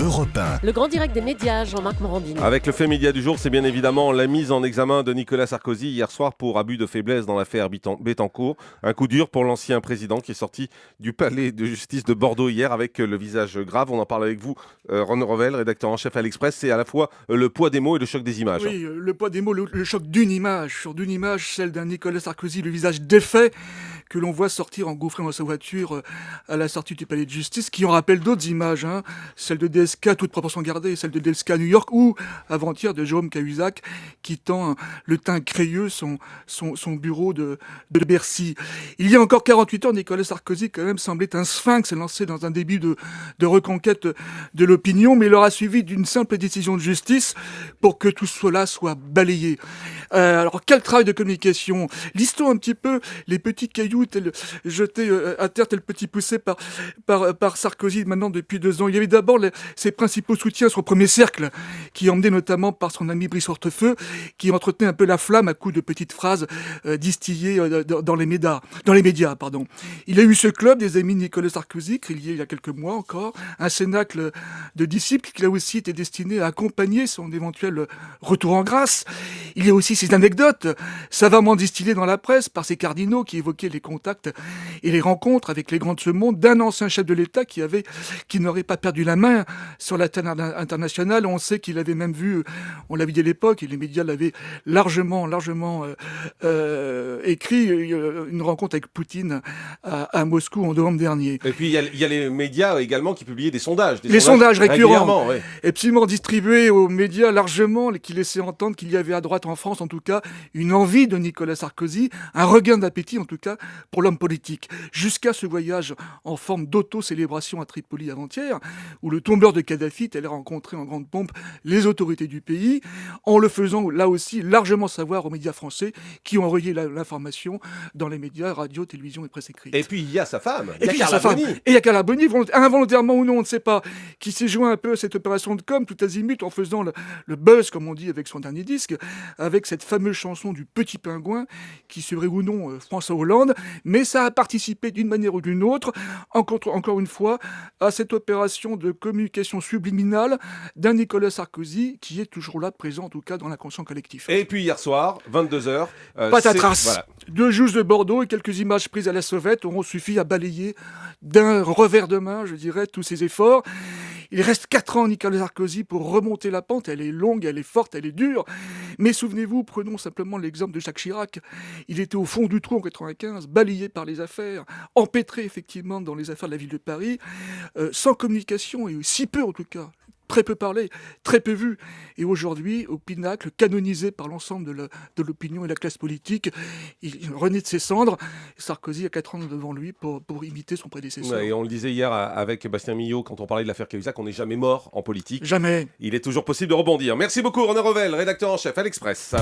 Europe 1. Le grand direct des médias, Jean-Marc Morandini. Avec le fait média du jour, c'est bien évidemment la mise en examen de Nicolas Sarkozy hier soir pour abus de faiblesse dans l'affaire Bettencourt. Un coup dur pour l'ancien président qui est sorti du palais de justice de Bordeaux hier avec le visage grave. On en parle avec vous, René Revel, rédacteur en chef à l'Express. C'est à la fois le poids des mots et le choc des images. Oui, le poids des mots, le choc d'une image, celle d'un Nicolas Sarkozy, le visage défait, que l'on voit sortir engouffré dans sa voiture à la sortie du palais de justice, qui en rappelle d'autres images, celle de DSK, toute proportion gardée, celle de DSK à New York, ou avant-hier de Jérôme Cahuzac, qui tend le teint crayeux son bureau de Bercy. Il y a encore 48 heures, Nicolas Sarkozy quand même semblait un sphinx lancé dans un début de reconquête de l'opinion, mais il aura suivi d'une simple décision de justice pour que tout cela soit balayé. Alors quel travail de communication. Listons un petit peu les petits cailloux jetés à terre, tel petit poussé par Sarkozy maintenant depuis 2 ans. Il y avait d'abord ses principaux soutiens, son premier cercle, qui emmené notamment par son ami Brice Hortefeux, qui entretenait un peu la flamme à coups de petites phrases distillées dans les médias. Il a eu ce club des amis de Nicolas Sarkozy, créé il y a quelques mois encore, un cénacle de disciples qui là aussi était destiné à accompagner son éventuel retour en grâce. Il y a aussi ces anecdotes, savamment distillées dans la presse par ces cardinaux qui évoquaient les contacts et les rencontres avec les grands de ce monde d'un ancien chef de l'État qui n'aurait pas perdu la main sur la scène internationale. On sait qu'il avait même vu, on l'avait dit à l'époque, et les médias l'avaient largement écrit, une rencontre avec Poutine à Moscou en novembre dernier. Et puis il y a les médias également qui publiaient des sondages. Les sondages récurrents, ouais. Absolument distribués aux médias largement, qui laissaient entendre qu'il y avait à droite en France, en tout cas, une envie de Nicolas Sarkozy, un regain d'appétit, en tout cas, pour l'homme politique. Jusqu'à ce voyage en forme d'auto-célébration à Tripoli avant-hier, où le tombeur de Kadhafi allait rencontrer en grande pompe les autorités du pays, en le faisant, là aussi, largement savoir aux médias français qui ont relayé l'information dans les médias, radio, télévision et presse écrite. Et puis il y a sa femme, Et il y a Carla Bruni, involontairement ou non, on ne sait pas, qui s'est joint un peu à cette opération de com, tout azimut, en faisant le buzz, comme on dit, avec son dernier disque, avec cette fameuse chanson du Petit Pingouin, qui serait ou non François Hollande, mais ça a participé d'une manière ou d'une autre, encore une fois, à cette opération de communication subliminale d'un Nicolas Sarkozy, qui est toujours là, présent en tout cas dans l'inconscient collectif. Et puis hier soir, 22h, patatras. Voilà. 2 juges de Bordeaux et quelques images prises à la sauvette auront suffi à balayer d'un revers de main, je dirais, tous ces efforts. Il reste 4 ans, Nicolas Sarkozy, pour remonter la pente. Elle est longue, elle est forte, elle est dure. Mais souvenez-vous, prenons simplement l'exemple de Jacques Chirac. Il était au fond du trou en 95, balayé par les affaires, empêtré effectivement dans les affaires de la ville de Paris, sans communication, et si peu en tout cas. Très peu parlé, très peu vu. Et aujourd'hui, au pinacle, canonisé par l'ensemble de l'opinion et la classe politique, il renaît de ses cendres. Sarkozy a 4 ans devant lui pour imiter son prédécesseur. Ouais, et on le disait hier avec Bastien Millot, quand on parlait de l'affaire Cahuzac, on n'est jamais mort en politique. Jamais. Il est toujours possible de rebondir. Merci beaucoup René Revel, rédacteur en chef à l'Express.